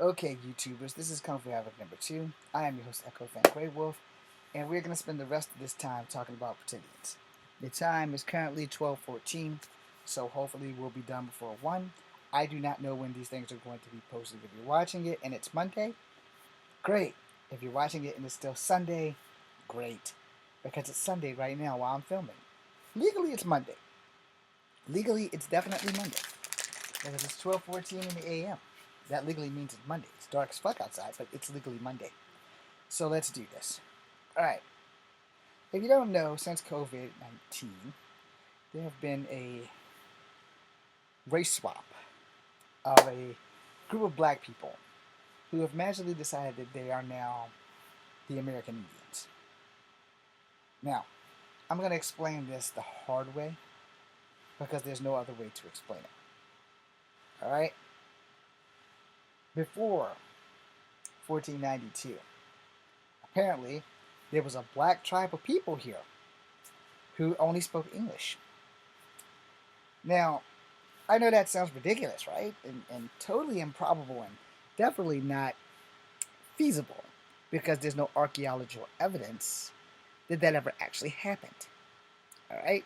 Okay, YouTubers, this is Kung Fu Havoc number 2. I am your host, Echo Fan Grey Wolf, and we're going to spend the rest of this time talking about Pretendians. The time is currently 12:14, so hopefully we'll be done before 1. I do not know when these things are going to be posted. If you're watching it and it's Monday, great. If you're watching it and it's still Sunday, great. Because it's Sunday right now while I'm filming. Legally, it's Monday. Legally, it's definitely Monday. Because it's 12:14 in the a.m. That legally means it's Monday. It's dark as fuck outside, but it's legally Monday. So let's do this. Alright. If you don't know, since COVID-19, there have been a race swap of a group of black people who have magically decided that they are now the American Indians. Now, I'm going to explain this the hard way because there's no other way to explain it. Alright? Before 1492, apparently there was a black tribe of people here who only spoke English. Now, I know that sounds ridiculous, right? And totally improbable and definitely not feasible because there's no archaeological evidence that that ever actually happened. All right?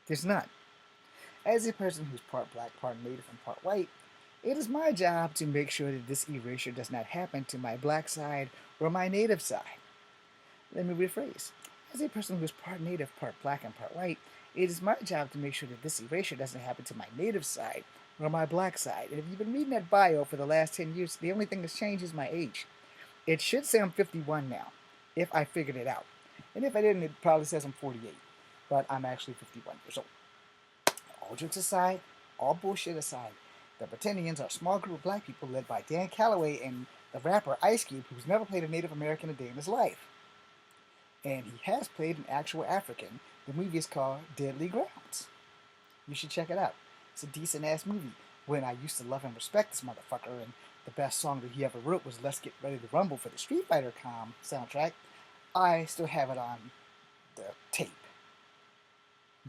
There's none. As a person who's part black, part native, and part white, it is my job to make sure that this erasure does not happen to my black side or my native side. Let me rephrase. As a person who is part native, part black, and part white, it is my job to make sure that this erasure doesn't happen to my native side or my black side. And if you've been reading that bio for the last 10 years, the only thing that's changed is my age. It should say I'm 51 now, if I figured it out. And if I didn't, it probably says I'm 48. But I'm actually 51 years old. All jokes aside, all bullshit aside, the Pretendians are a small group of black people led by Dan Calloway and the rapper Ice Cube, who's never played a Native American a day in his life. And he has played an actual African. The movie is called Deadly Grounds. You should check it out. It's a decent ass movie. When I used to love and respect this motherfucker, and the best song that he ever wrote was Let's Get Ready to Rumble for the Street Fighter soundtrack, I still have it on the tape.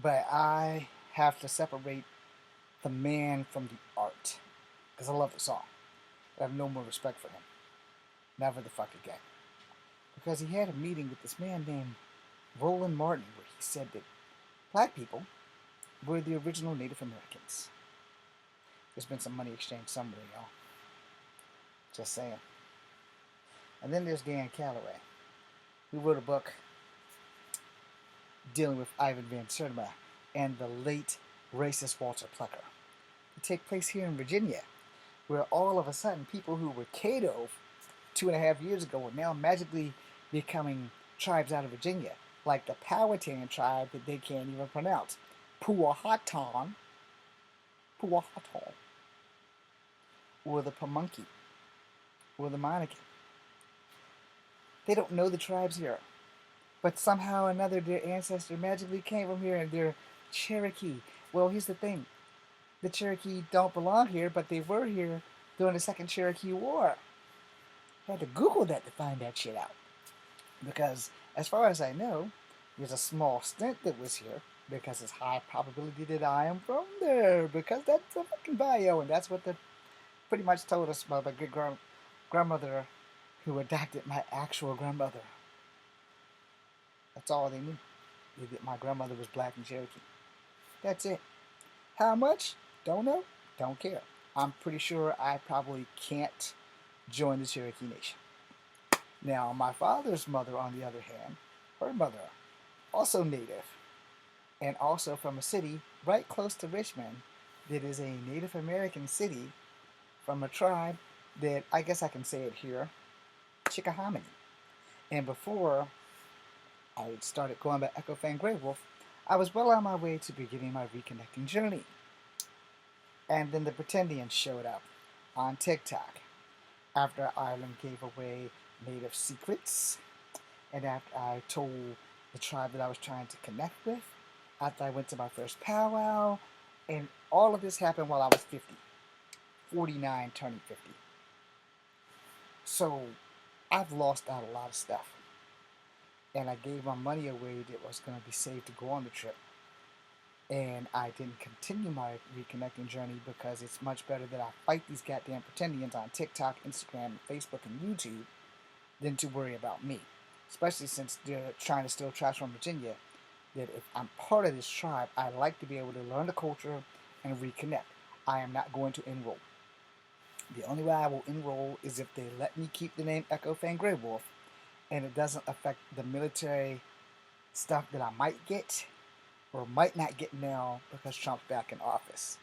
But I have to separate the man from the art. Because I love the song. But I have no more respect for him. Never the fuck again. Because he had a meeting with this man named Roland Martin where he said that black people were the original Native Americans. There's been some money exchanged somewhere, y'all. Just saying. And then there's Dan Calloway, who wrote a book dealing with Ivan Van Sertima and the late racist Walter Plucker. They take place here in Virginia, where all of a sudden people who were Cato 2.5 years ago are now magically becoming tribes out of Virginia, like the Powhatan tribe that they can't even pronounce, Powhatan, or the Pamunkey, or the Monacan. They don't know the tribes here, but somehow or another their ancestor magically came from here and they're Cherokee. Well, here's the thing. The Cherokee don't belong here, but they were here during the Second Cherokee War. I had to Google that to find that shit out. Because, as far as I know, there's a small stint that was here, because it's high probability that I am from there, because that's a fucking bio, and that's what they pretty much told us about my good grandmother who adopted my actual grandmother. That's all they knew. That my grandmother was black and Cherokee. That's it. How much? Don't know. Don't care. I'm pretty sure I probably can't join the Cherokee Nation. Now, my father's mother, on the other hand, her mother, also native, and also from a city right close to Richmond that is a Native American city from a tribe that, I guess I can say it here, Chickahominy. And before I started going by Echo Fan Grey Wolf, I was well on my way to beginning my reconnecting journey. And then the Pretendians showed up on TikTok after Ireland gave away native secrets, and after I told the tribe that I was trying to connect with, after I went to my first powwow, and all of this happened while I was 50. 49 turning 50. So I've lost out a lot of stuff. And I gave my money away that was going to be saved to go on the trip. And I didn't continue my reconnecting journey because it's much better that I fight these goddamn pretendians on TikTok, Instagram, Facebook, and YouTube than to worry about me. Especially since they're trying to steal tribes from Virginia. That if I'm part of this tribe, I like to be able to learn the culture and reconnect. I am not going to enroll. The only way I will enroll is if they let me keep the name Echo Fang Grey Wolf and it doesn't affect the military stuff that I might get or might not get now because Trump's back in office.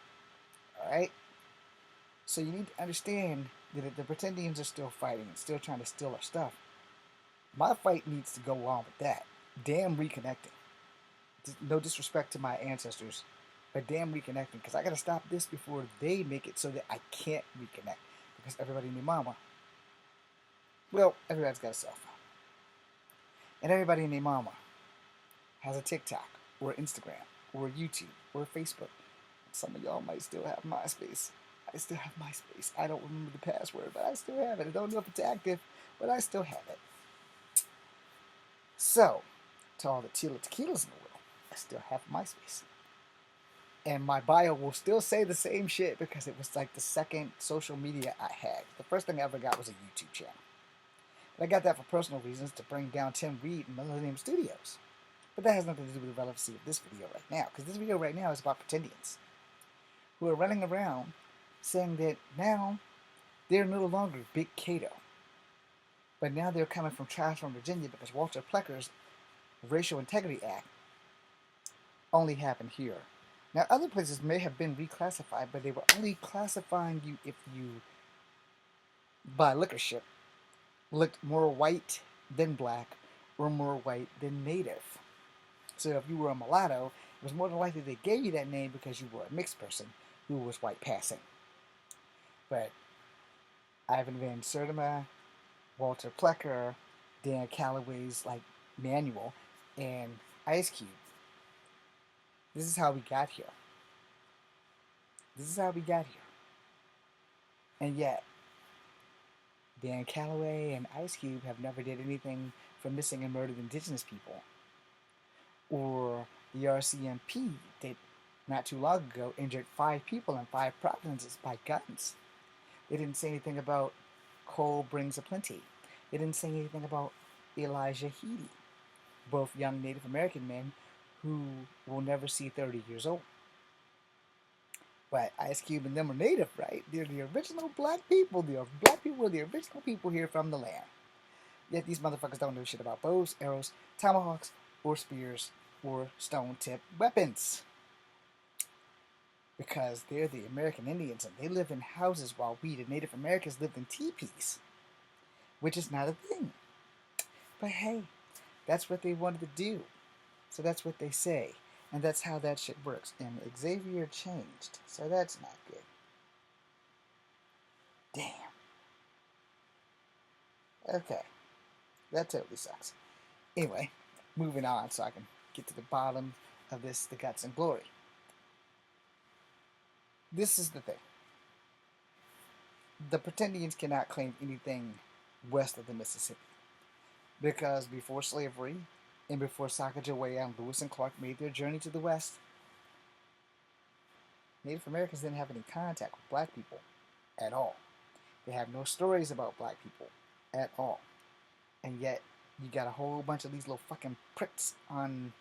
Alright? So you need to understand that if the Pretendians are still fighting and still trying to steal our stuff, my fight needs to go on with that. Damn reconnecting. No disrespect to my ancestors, but damn reconnecting, because I gotta stop this before they make it so that I can't reconnect. Because everybody and their mama, well, everybody's got a cell phone. And everybody and their mama has a TikTok, or Instagram, or YouTube, or Facebook. Some of y'all might still have MySpace. I still have MySpace. I don't remember the password, but I still have it. I don't know if it's active, but I still have it. So, to all the tequilas in the world, I still have MySpace. And my bio will still say the same shit because it was like the second social media I had. The first thing I ever got was a YouTube channel. And I got that for personal reasons to bring down Tim Reed and Millennium Studios. But that has nothing to do with the relevancy of this video right now, because this video right now is about pretendians who are running around saying that now they're no longer Big Cato. But now they're coming from tribes from Virginia because Walter Plecker's Racial Integrity Act only happened here. Now, other places may have been reclassified, but they were only classifying you if you, by liquorship, looked more white than black or more white than native. So if you were a mulatto, it was more than likely they gave you that name because you were a mixed person who was white passing. But Ivan Van Sertima, Walter Plecker, Dan Calloway's like manual, and Ice Cube. This is how we got here. This is how we got here. And yet, Dan Calloway and Ice Cube have never did anything for missing and murdered indigenous people. Or the RCMP did not too long ago injured 5 people in 5 provinces by guns. They didn't say anything about coal brings a plenty. They didn't say anything about Elijah Heedy, both young Native American men who will never see 30 years old. But Ice Cube and them are native, right? They're the original black people. The black people were the original people here from the land. Yet these motherfuckers don't know shit about bows, arrows, tomahawks, or spears, or stone-tipped weapons. Because they're the American Indians and they live in houses while we, the Native Americans, lived in teepees. Which is not a thing. But hey, that's what they wanted to do. So that's what they say. And that's how that shit works. And Xavier changed. So that's not good. Damn. Okay. That totally sucks. Anyway, moving on so I can get to the bottom of this, the guts and glory. This is the thing. The Pretendians cannot claim anything west of the Mississippi. Because before slavery, and before Sacagawea and Lewis and Clark made their journey to the west, Native Americans didn't have any contact with black people at all. They have no stories about black people at all. And yet, you got a whole bunch of these little fucking pricks on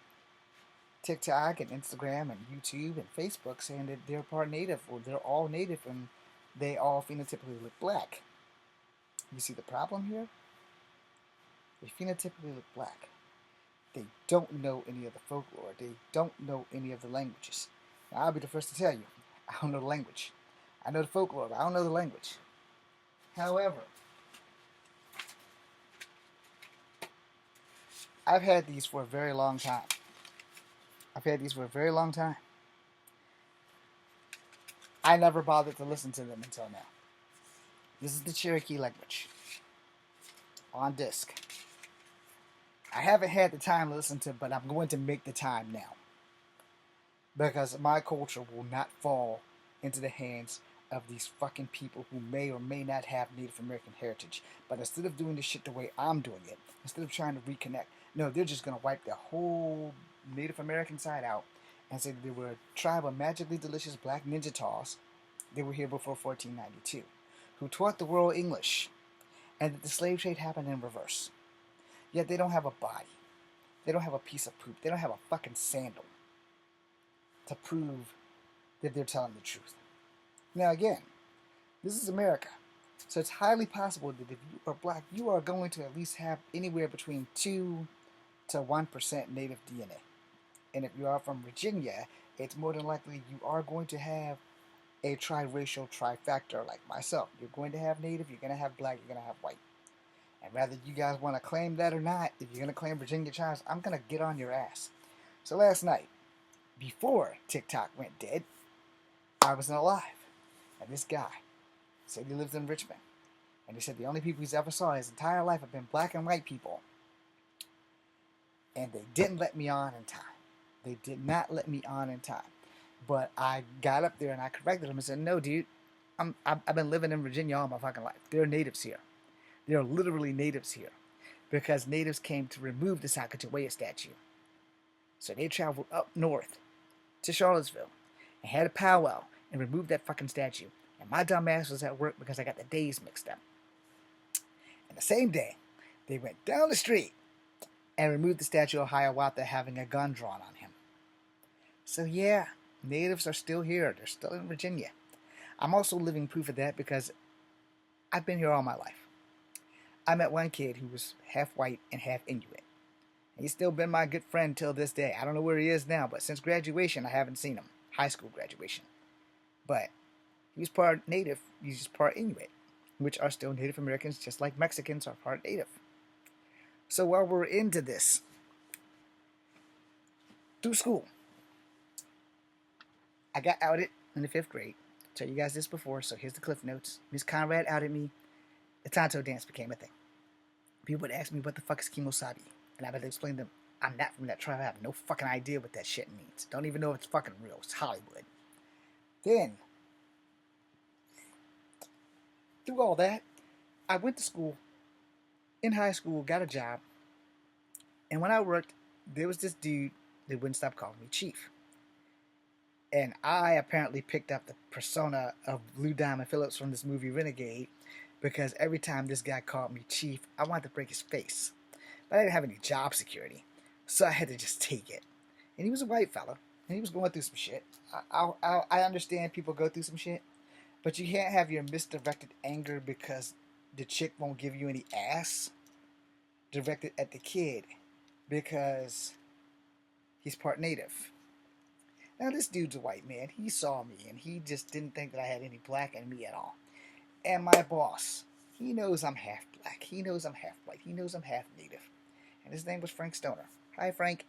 TikTok and Instagram and YouTube and Facebook saying that they're part native or they're all native and they all phenotypically look black. You see the problem here? They phenotypically look black. They don't know any of the folklore. They don't know any of the languages. Now, I'll be the first to tell you, I don't know the language. I know the folklore, but I don't know the language. However, I've had these for a very long time. I never bothered to listen to them until now. This is the Cherokee language on disc. I haven't had the time to listen to it, but I'm going to make the time now. Because my culture will not fall into the hands of these fucking people who may or may not have Native American heritage. But instead of doing this shit the way I'm doing it, instead of trying to reconnect, no, they're just going to wipe the whole Native American side out and said they were a tribe of magically delicious black ninja Ninjatals. They were here before 1492, who taught the world English, and that the slave trade happened in reverse. Yet they don't have a body. They don't have a piece of poop. They don't have a fucking sandal to prove that they're telling the truth. Now, again, this is America. So it's highly possible that if you are black, you are going to at least have anywhere between 2 to 1% native DNA. And if you are from Virginia, it's more than likely you are going to have a triracial trifecta like myself. You're going to have native, you're going to have black, you're going to have white. And whether you guys want to claim that or not, if you're going to claim Virginia tribes, I'm going to get on your ass. So last night, before TikTok went dead, I was alive. And this guy said he lives in Richmond. And he said the only people he's ever saw in his entire life have been black and white people. And they didn't let me on in time. They did not let me on in time. But I got up there and I corrected him and said, no, dude, I've been living in Virginia all my fucking life. There are natives here. There are literally natives here. Because natives came to remove the Sacagawea statue. So they traveled up north to Charlottesville and had a powwow and removed that fucking statue. And my dumb ass was at work because I got the days mixed up. And the same day, they went down the street and removed the statue of Hiawatha having a gun drawn on him. So yeah, natives are still here. They're still in Virginia. I'm also living proof of that because I've been here all my life. I met one kid who was half white and half Inuit. He's still been my good friend till this day. I don't know where he is now, but since graduation, I haven't seen him. High school graduation. But he was part native. He's just part Inuit, which are still Native Americans, just like Mexicans are part native. So while we're into this, through school, I got outed in the 5th grade. I'll tell you guys this before, so here's the cliff notes. Miss Conrad outed me. The Tonto dance became a thing. People would ask me, what the fuck is Kimosabi? And I had to explain to them, I'm not from that tribe. I have no fucking idea what that shit means. Don't even know if it's fucking real. It's Hollywood. Then, through all that, I went to school, in high school, got a job, and when I worked, there was this dude that wouldn't stop calling me Chief. And I apparently picked up the persona of Lou Diamond Phillips from this movie Renegade, because every time this guy called me Chief, I wanted to break his face. But I didn't have any job security, so I had to just take it. And he was a white fella, and he was going through some shit. I understand people go through some shit, but you can't have your misdirected anger because the chick won't give you any ass directed at the kid because he's part native. Now this dude's a white man. He saw me, and he just didn't think that I had any black in me at all. And my boss, he knows I'm half black. He knows I'm half white. He knows I'm half native. And his name was Frank Stoner. Hi, Frank.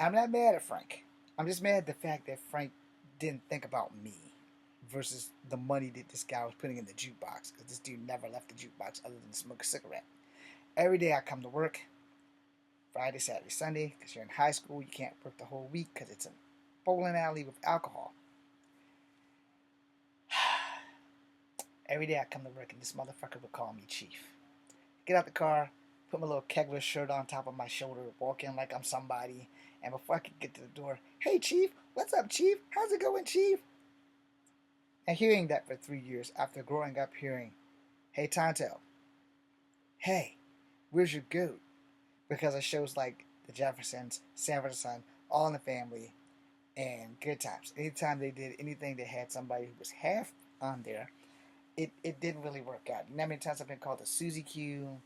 I'm not mad at Frank. I'm just mad at the fact that Frank didn't think about me versus the money that this guy was putting in the jukebox, because this dude never left the jukebox other than to smoke a cigarette. Every day I come to work, Friday, Saturday, Sunday, because you're in high school, you can't work the whole week because it's a bowling alley with alcohol. Every day I come to work and this motherfucker would call me Chief. Get out the car, put my little Kegler shirt on top of my shoulder, walk in like I'm somebody, and before I could get to the door, hey Chief, what's up Chief? How's it going Chief? And hearing that for 3 years after growing up hearing, hey Tonto, hey, where's your goat? Because of shows like The Jeffersons, Sanford and Son, All in the Family, and Good Times. Anytime they did anything that had somebody who was half on there, it didn't really work out. You know how many times I've been called a Susie Q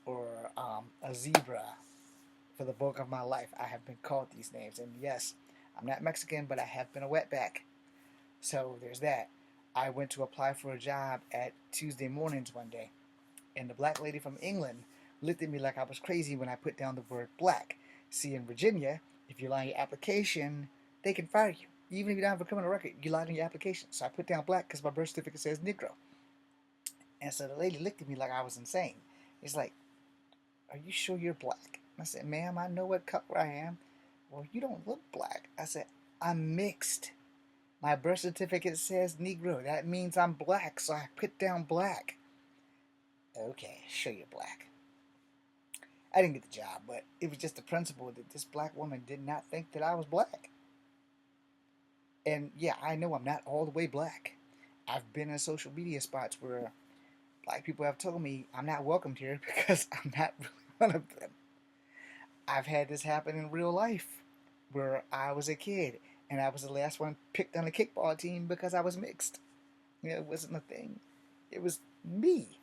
or a zebra for the bulk of my life? I have been called these names. And yes, I'm not Mexican, but I have been a wetback. So there's that. I went to apply for a job at Tuesday mornings one day, and the black lady from England looked at me like I was crazy when I put down the word black. See, in Virginia, if you lie on your application, they can fire you. Even if you don't have a criminal record, you lied on your application. So I put down black because my birth certificate says Negro. And so the lady looked at me like I was insane. It's like, are you sure you're black? I said, ma'am, I know what color I am. Well, you don't look black. I said, I'm mixed. My birth certificate says Negro. That means I'm black, so I put down black. Okay, sure you're black. I didn't get the job, but it was just the principle that this black woman did not think that I was black. And yeah, I know I'm not all the way black. I've been in social media spots where black people have told me I'm not welcomed here because I'm not really one of them. I've had this happen in real life where I was a kid and I was the last one picked on the kickball team because I was mixed. You know, it wasn't a thing. It was me,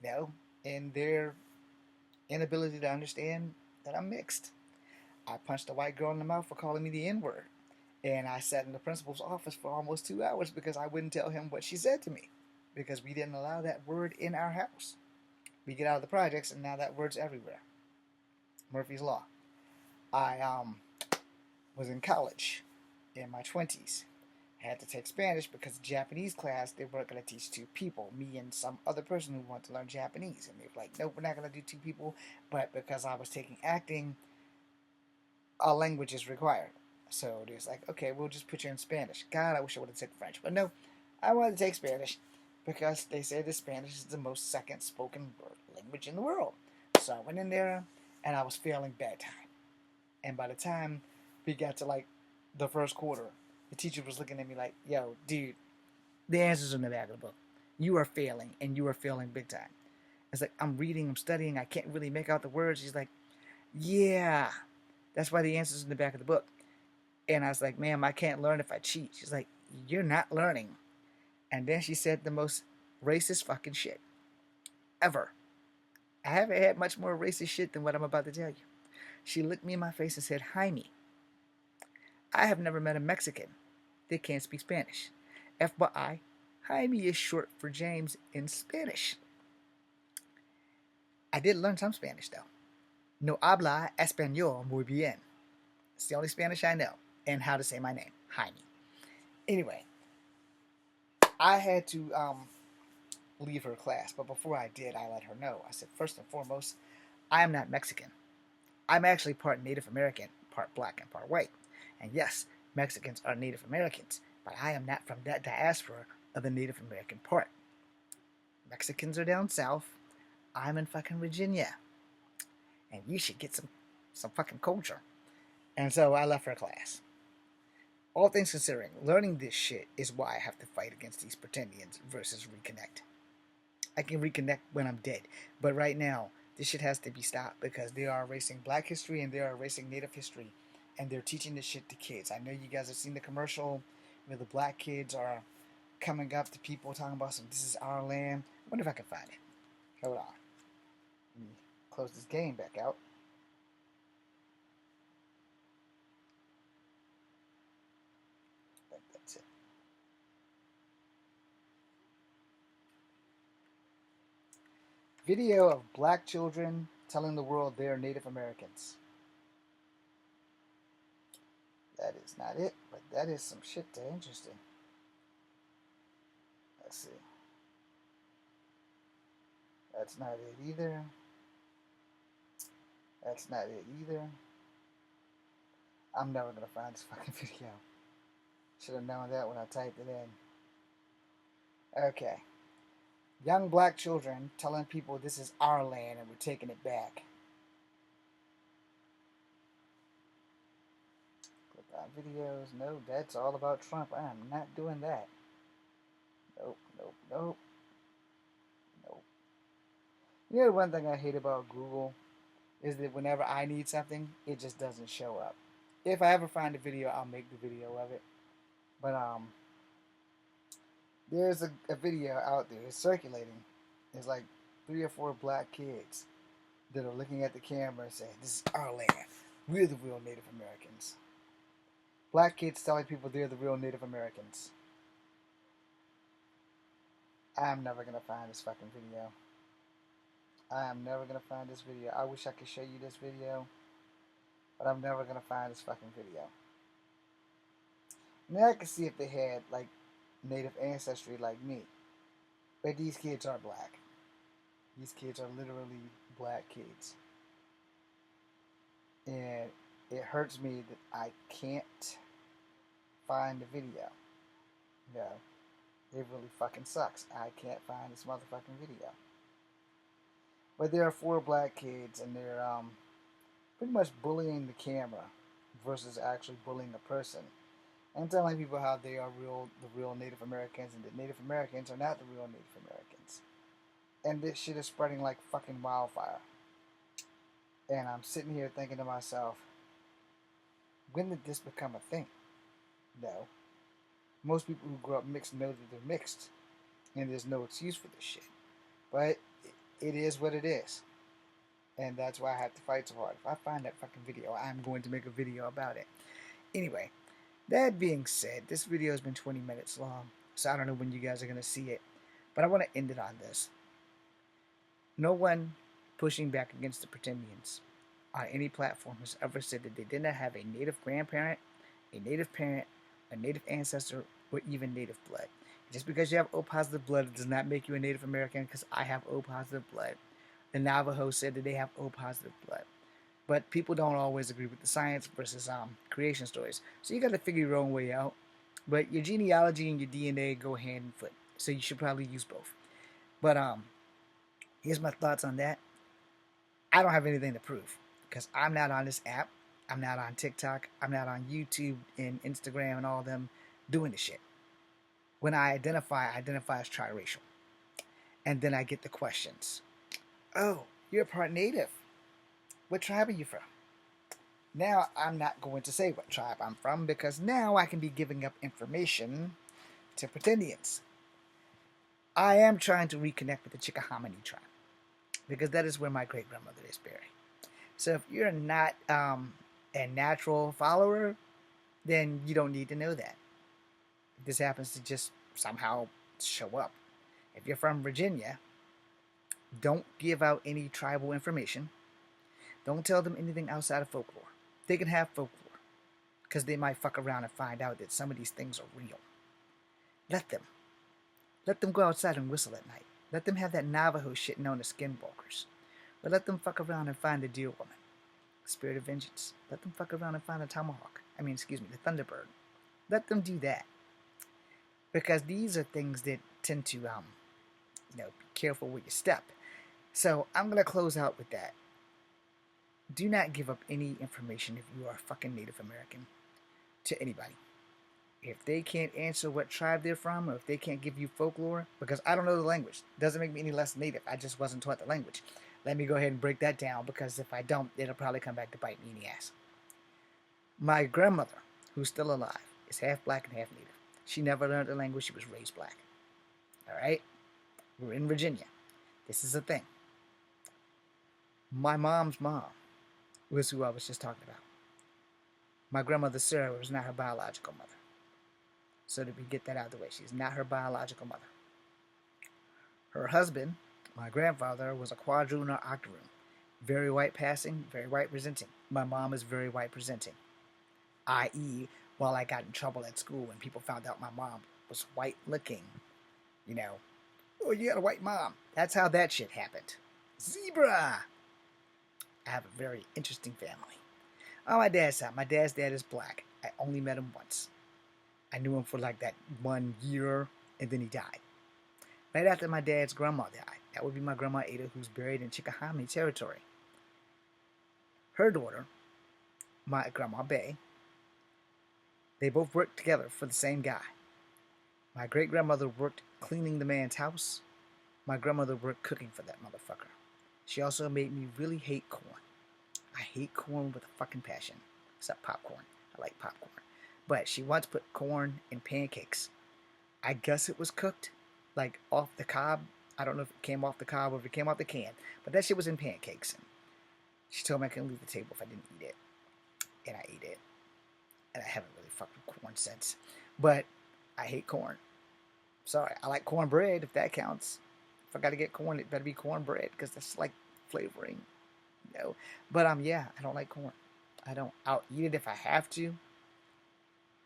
you know, and their inability to understand that I'm mixed. I punched a white girl in the mouth for calling me the N word. And I sat in the principal's office for almost 2 hours because I wouldn't tell him what she said to me because we didn't allow that word in our house. We get out of the projects and now that word's everywhere. Murphy's Law. I was in college in my 20s. I had to take Spanish because Japanese class, they weren't going to teach two people, me and some other person who wanted to learn Japanese. And they were like, nope, we're not going to do two people. But because I was taking acting, a language is required. So it was like, okay, we'll just put you in Spanish. God, I wish I would have taken French. But no, I wanted to take Spanish because they say that Spanish is the most second spoken language in the world. So I went in there and I was failing bad time. And by the time we got to like the first quarter, the teacher was looking at me like, yo, dude, the answer's in the back of the book. You are failing and you are failing big time. It's like, I'm reading, I'm studying, I can't really make out the words. She's like, yeah, that's why the answer's in the back of the book. And I was like, ma'am, I can't learn if I cheat. She's like, you're not learning. And then she said the most racist fucking shit ever. I haven't had much more racist shit than what I'm about to tell you. She looked me in my face and said, Jaime, I have never met a Mexican that can't speak Spanish. FYI, Jaime is short for James in Spanish. I did learn some Spanish though. No habla español muy bien. It's the only Spanish I know. And how to say my name, Jaime. Anyway, I had to leave her class, but before I did, I let her know. I said, first and foremost, I am not Mexican. I'm actually part Native American, part black, and part white. And yes, Mexicans are Native Americans, but I am not from that diaspora of the Native American part. Mexicans are down south. I'm in fucking Virginia. And you should get some fucking culture. And so I left her class. All things considering, learning this shit is why I have to fight against these pretendians versus reconnect. I can reconnect when I'm dead. But right now, this shit has to be stopped because they are erasing black history and they are erasing native history. And they're teaching this shit to kids. I know you guys have seen the commercial where the black kids are coming up to people talking about some, this is our land. I wonder if I can find it. Hold on. Let me close this game back out. I think that's it. Video of black children telling the world they're Native Americans. That is not it, but that is some shit that interesting. Let's see. That's not it either. That's not it either. I'm never gonna find this fucking video. Should have known that when I typed it in. Okay. Young black children telling people this is our land and we're taking it back. Click on videos. No, that's all about Trump. I am not doing that. Nope, nope, nope. Nope. You know one thing I hate about Google is that whenever I need something, it just doesn't show up. If I ever find a video, I'll make the video of it. But there's a video out there. It's circulating. It's like 3 or 4 black kids that are looking at the camera and saying, "This is our land. We're the real Native Americans." Black kids telling people they're the real Native Americans. I'm never gonna find this fucking video. I am never gonna find this video. I wish I could show you this video, but I'm never gonna find this fucking video. Now I can see if they had like Native ancestry like me, but these kids are black. These kids are literally black kids, and it hurts me that I can't find the video. You know, it really fucking sucks. I can't find this motherfucking video. But there are 4 black kids, and they're pretty much bullying the camera versus actually bullying a person. and telling people how they are the real Native Americans, and the Native Americans are not the real Native Americans. And this shit is spreading like fucking wildfire. And I'm sitting here thinking to myself, when did this become a thing? No. Most people who grow up mixed know that they're mixed, and there's no excuse for this shit. But it is what it is. And that's why I have to fight so hard. If I find that fucking video, I'm going to make a video about it. Anyway, that being said, this video has been 20 minutes long, so I don't know when you guys are going to see it. But I want to end it on this. No one pushing back against the Pretendians on any platform has ever said that they did not have a native grandparent, a native parent, a native ancestor, or even native blood. Just because you have O positive blood, it does not make you a Native American, because I have O positive blood. The Navajo said that they have O positive blood. But people don't always agree with the science versus creation stories. So you got to figure your own way out. But your genealogy and your DNA go hand in foot. So you should probably use both. But here's my thoughts on that. I don't have anything to prove, because I'm not on this app. I'm not on TikTok. I'm not on YouTube and Instagram and all them doing this shit. When I identify as triracial. And then I get the questions. Oh, you're part Native. What tribe are you from? Now, I'm not going to say what tribe I'm from, because now I can be giving up information to Pretendians. I am trying to reconnect with the Chickahominy tribe, because that is where my great-grandmother is buried. So if you're not a natural follower, then you don't need to know that. If this happens to just somehow show up. If you're from Virginia, don't give out any tribal information. Don't tell them anything outside of folklore. They can have folklore, because they might fuck around and find out that some of these things are real. Let them. Let them go outside and whistle at night. Let them have that Navajo shit known as skinwalkers. But let them fuck around and find the deer woman. Spirit of vengeance. Let them fuck around and find the tomahawk. The thunderbird. Let them do that. Because these are things that tend to, be careful where you step. So I'm going to close out with that. Do not give up any information if you are a fucking Native American to anybody. If they can't answer what tribe they're from, or if they can't give you folklore, because I don't know the language, doesn't make me any less Native. I just wasn't taught the language. Let me go ahead and break that down, because if I don't, it'll probably come back to bite me in the ass. My grandmother, who's still alive, is half black and half Native. She never learned the language. She was raised black. All right? We're in Virginia. This is a thing. My mom's mom was who I was just talking about. My grandmother Sarah was not her biological mother. So that we get that out of the way, she's not her biological mother. Her husband, my grandfather, was a quadroon or octoroon. Very white passing, very white presenting. My mom is very white presenting. I.e., while I got in trouble at school and people found out my mom was white looking, oh, you got a white mom. That's how that shit happened. Zebra! I have a very interesting family. On my dad's side, my dad's dad is black. I only met him once. I knew him for like that 1 year, and then he died. Right after my dad's grandma died. That would be my grandma Ada, who's buried in Chickahominy territory. Her daughter, my grandma Bay, they both worked together for the same guy. My great-grandmother worked cleaning the man's house. My grandmother worked cooking for that motherfucker. She also made me really hate corn. I hate corn with a fucking passion. Except popcorn. I like popcorn. But she once put corn in pancakes. I guess it was cooked, like off the cob. I don't know if it came off the cob or if it came off the can. But that shit was in pancakes. And she told me I couldn't leave the table if I didn't eat it. And I ate it. And I haven't really fucked with corn since. But I hate corn. Sorry, I like cornbread, if that counts. If I gotta get corn, it better be cornbread, because that's like flavoring, But yeah, I don't like corn. I don't. I'll eat it if I have to.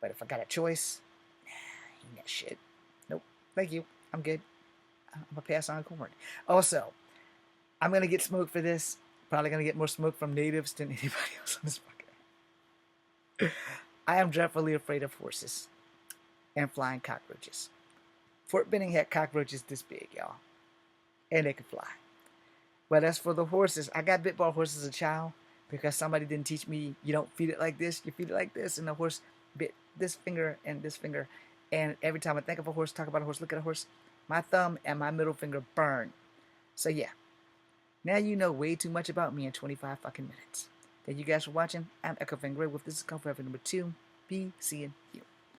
But if I got a choice, eat that shit. Nope. Thank you. I'm good. I'm gonna pass on corn. Also, I'm gonna get smoke for this. Probably gonna get more smoke from natives than anybody else on this podcast. I am dreadfully afraid of horses and flying cockroaches. Fort Benning had cockroaches this big, y'all. And they could fly. But as for the horses, I got bit by a horse as a child because somebody didn't teach me you don't feed it like this, you feed it like this, and the horse bit this finger and this finger, and every time I think of a horse, talk about a horse, look at a horse, my thumb and my middle finger burn. So yeah, now you know way too much about me in 25 fucking minutes. Thank you guys for watching. I'm Echo Van Gray with This Is Kung Fu number 2. Be seeing you.